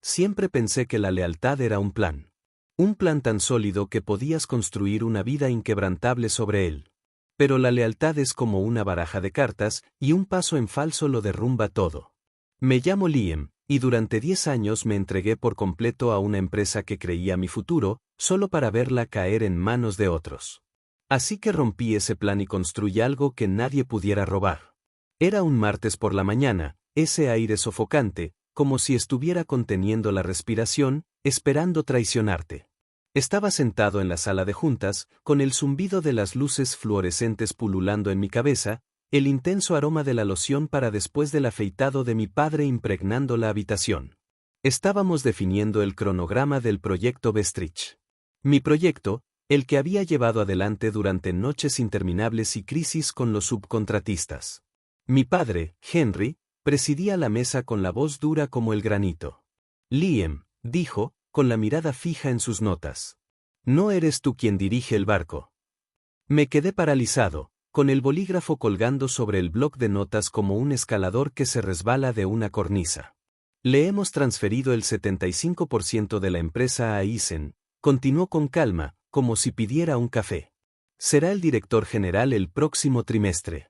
Siempre pensé que la lealtad era un plan. Un plan tan sólido que podías construir una vida inquebrantable sobre él. Pero la lealtad es como una baraja de cartas, y un paso en falso lo derrumba todo. Me llamo Liam, y durante 10 años me entregué por completo a una empresa que creía mi futuro, solo para verla caer en manos de otros. Así que rompí ese plan y construí algo que nadie pudiera robar. Era un martes por la mañana, ese aire sofocante, como si estuviera conteniendo la respiración, esperando traicionarte. Estaba sentado en la sala de juntas, con el zumbido de las luces fluorescentes pululando en mi cabeza, el intenso aroma de la loción para después del afeitado de mi padre impregnando la habitación. Estábamos definiendo el cronograma del proyecto Bestrich. Mi proyecto, el que había llevado adelante durante noches interminables y crisis con los subcontratistas. Mi padre, Henry, presidía la mesa con la voz dura como el granito. Liam, dijo, con la mirada fija en sus notas. No eres tú quien dirige el barco. Me quedé paralizado, con el bolígrafo colgando sobre el bloc de notas como un escalador que se resbala de una cornisa. Le hemos transferido el 75% de la empresa a Eisen, continuó con calma, como si pidiera un café. Será el director general el próximo trimestre.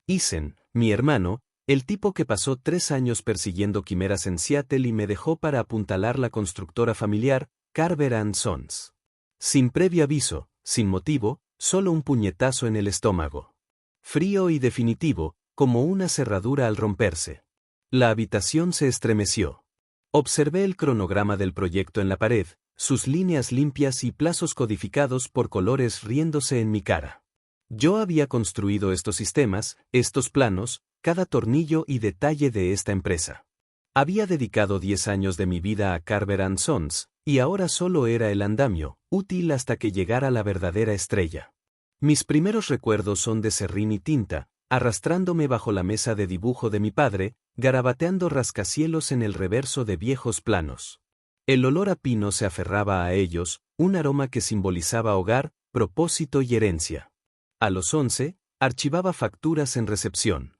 Eisen, mi hermano, el tipo que pasó 3 años persiguiendo quimeras en Seattle y me dejó para apuntalar la constructora familiar, Carver & Sons. Sin previo aviso, sin motivo, solo un puñetazo en el estómago. Frío y definitivo, como una cerradura al romperse. La habitación se estremeció. Observé el cronograma del proyecto en la pared, sus líneas limpias y plazos codificados por colores riéndose en mi cara. Yo había construido estos sistemas, estos planos, cada tornillo y detalle de esta empresa. Había dedicado 10 años de mi vida a Carver & Sons, y ahora solo era el andamio, útil hasta que llegara la verdadera estrella. Mis primeros recuerdos son de serrín y tinta, arrastrándome bajo la mesa de dibujo de mi padre, garabateando rascacielos en el reverso de viejos planos. El olor a pino se aferraba a ellos, un aroma que simbolizaba hogar, propósito y herencia. A los 11, archivaba facturas en recepción.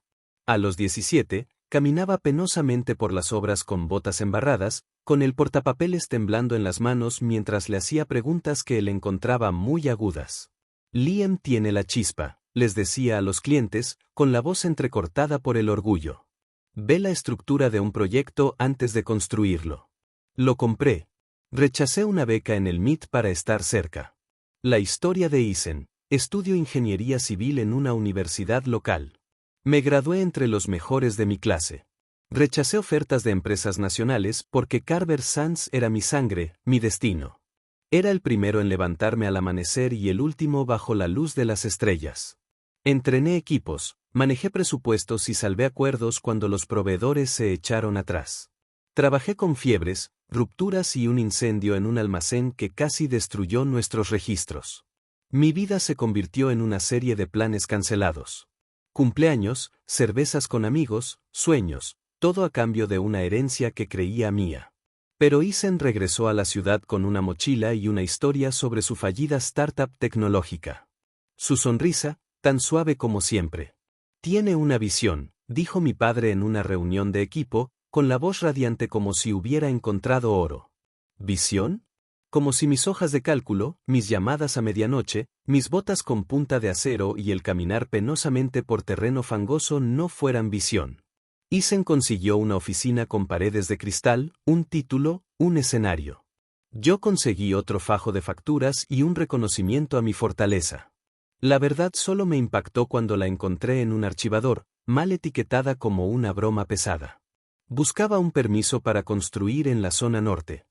A los 17, caminaba penosamente por las obras con botas embarradas, con el portapapeles temblando en las manos mientras le hacía preguntas que él encontraba muy agudas. Liam tiene la chispa, les decía a los clientes, con la voz entrecortada por el orgullo. Ve la estructura de un proyecto antes de construirlo. Lo compré. Rechacé una beca en el MIT para estar cerca. La historia de Eisen. Estudio ingeniería civil en una universidad local. Me gradué entre los mejores de mi clase. Rechacé ofertas de empresas nacionales porque Carver Sands era mi sangre, mi destino. Era el primero en levantarme al amanecer y el último bajo la luz de las estrellas. Entrené equipos, manejé presupuestos y salvé acuerdos cuando los proveedores se echaron atrás. Trabajé con fiebres, rupturas y un incendio en un almacén que casi destruyó nuestros registros. Mi vida se convirtió en una serie de planes cancelados. Cumpleaños, cervezas con amigos, sueños, todo a cambio de una herencia que creía mía. Pero Eisen regresó a la ciudad con una mochila y una historia sobre su fallida startup tecnológica. Su sonrisa, tan suave como siempre. Tiene una visión, dijo mi padre en una reunión de equipo, con la voz radiante como si hubiera encontrado oro. ¿Visión? Como si mis hojas de cálculo, mis llamadas a medianoche, mis botas con punta de acero y el caminar penosamente por terreno fangoso no fueran visión. Eisen consiguió una oficina con paredes de cristal, un título, un escenario. Yo conseguí otro fajo de facturas y un reconocimiento a mi fortaleza. La verdad solo me impactó cuando la encontré en un archivador, mal etiquetada como una broma pesada. Buscaba un permiso para construir en la zona norte.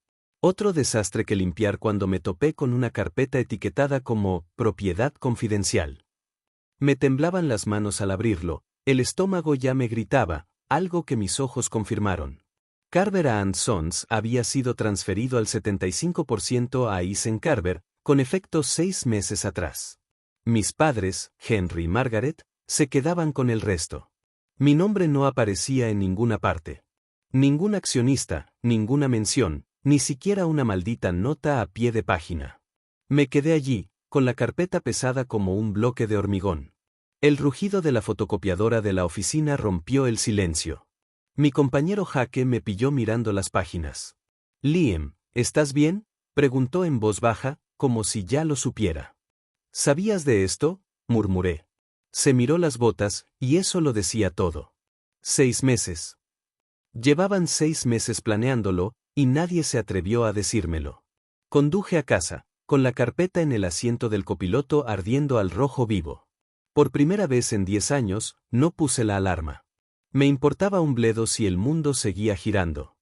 Otro desastre que limpiar cuando me topé con una carpeta etiquetada como «Propiedad confidencial». Me temblaban las manos al abrirlo, el estómago ya me gritaba, algo que mis ojos confirmaron. Carver & Sons había sido transferido al 75% a Eisen Carver, con efecto 6 meses atrás. Mis padres, Henry y Margaret, se quedaban con el resto. Mi nombre no aparecía en ninguna parte. Ningún accionista, ninguna mención, ni siquiera una maldita nota a pie de página. Me quedé allí, con la carpeta pesada como un bloque de hormigón. El rugido de la fotocopiadora de la oficina rompió el silencio. Mi compañero Jaque me pilló mirando las páginas. Liam, ¿estás bien?, preguntó en voz baja, como si ya lo supiera. ¿Sabías de esto?, murmuré. Se miró las botas, y eso lo decía todo. 6 meses. Llevaban 6 meses planeándolo, y nadie se atrevió a decírmelo. Conduje a casa, con la carpeta en el asiento del copiloto ardiendo al rojo vivo. Por primera vez en 10 años, no puse la alarma. Me importaba un bledo si el mundo seguía girando.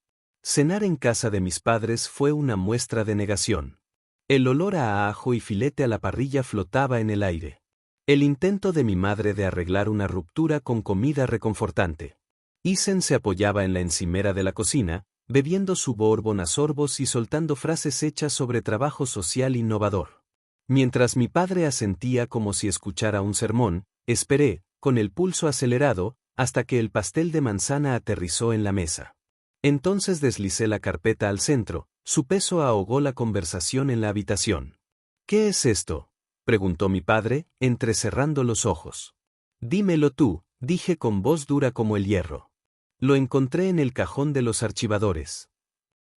Cenar en casa de mis padres fue una muestra de negación. El olor a ajo y filete a la parrilla flotaba en el aire. El intento de mi madre de arreglar una ruptura con comida reconfortante. Isen se apoyaba en la encimera de la cocina, bebiendo su bourbon a sorbos y soltando frases hechas sobre trabajo social innovador. Mientras mi padre asentía como si escuchara un sermón, esperé, con el pulso acelerado, hasta que el pastel de manzana aterrizó en la mesa. Entonces deslicé la carpeta al centro, su peso ahogó la conversación en la habitación. ¿Qué es esto?, preguntó mi padre, entrecerrando los ojos. Dímelo tú, dije con voz dura como el hierro. Lo encontré en el cajón de los archivadores.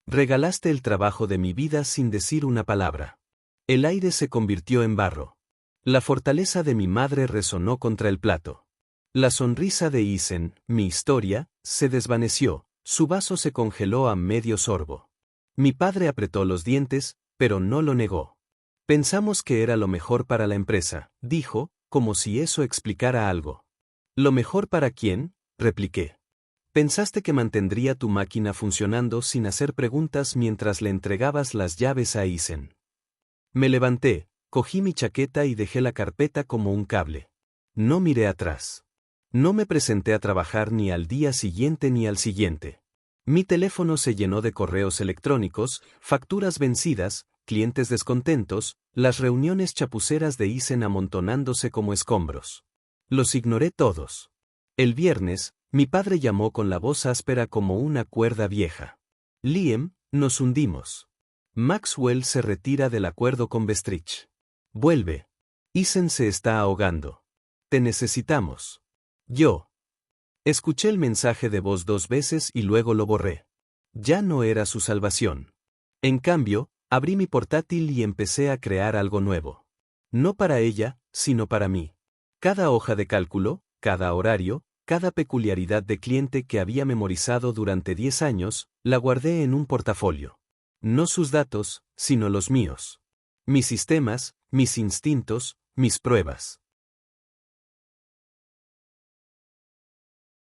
Regalaste el trabajo de mi vida sin decir una palabra. El aire se convirtió en barro. La fortaleza de mi madre resonó contra el plato. La sonrisa de Isen, mi historia, se desvaneció, su vaso se congeló a medio sorbo. Mi padre apretó los dientes, pero no lo negó. Pensamos que era lo mejor para la empresa, dijo, como si eso explicara algo. ¿Lo mejor para quién?, repliqué. Pensaste que mantendría tu máquina funcionando sin hacer preguntas mientras le entregabas las llaves a Isen. Me levanté, cogí mi chaqueta y dejé la carpeta como un cable. No miré atrás. No me presenté a trabajar ni al día siguiente ni al siguiente. Mi teléfono se llenó de correos electrónicos, facturas vencidas, clientes descontentos, las reuniones chapuceras de Isen amontonándose como escombros. Los ignoré todos. El viernes, mi padre llamó con la voz áspera como una cuerda vieja. Liam, nos hundimos. Maxwell se retira del acuerdo con Bestrich. Vuelve. Isen se está ahogando. Te necesitamos. Yo. Escuché el mensaje de voz 2 veces y luego lo borré. Ya no era su salvación. En cambio, abrí mi portátil y empecé a crear algo nuevo. No para ella, sino para mí. Cada hoja de cálculo, cada horario, cada peculiaridad de cliente que había memorizado durante 10 años, la guardé en un portafolio. No sus datos, sino los míos. Mis sistemas, mis instintos, mis pruebas.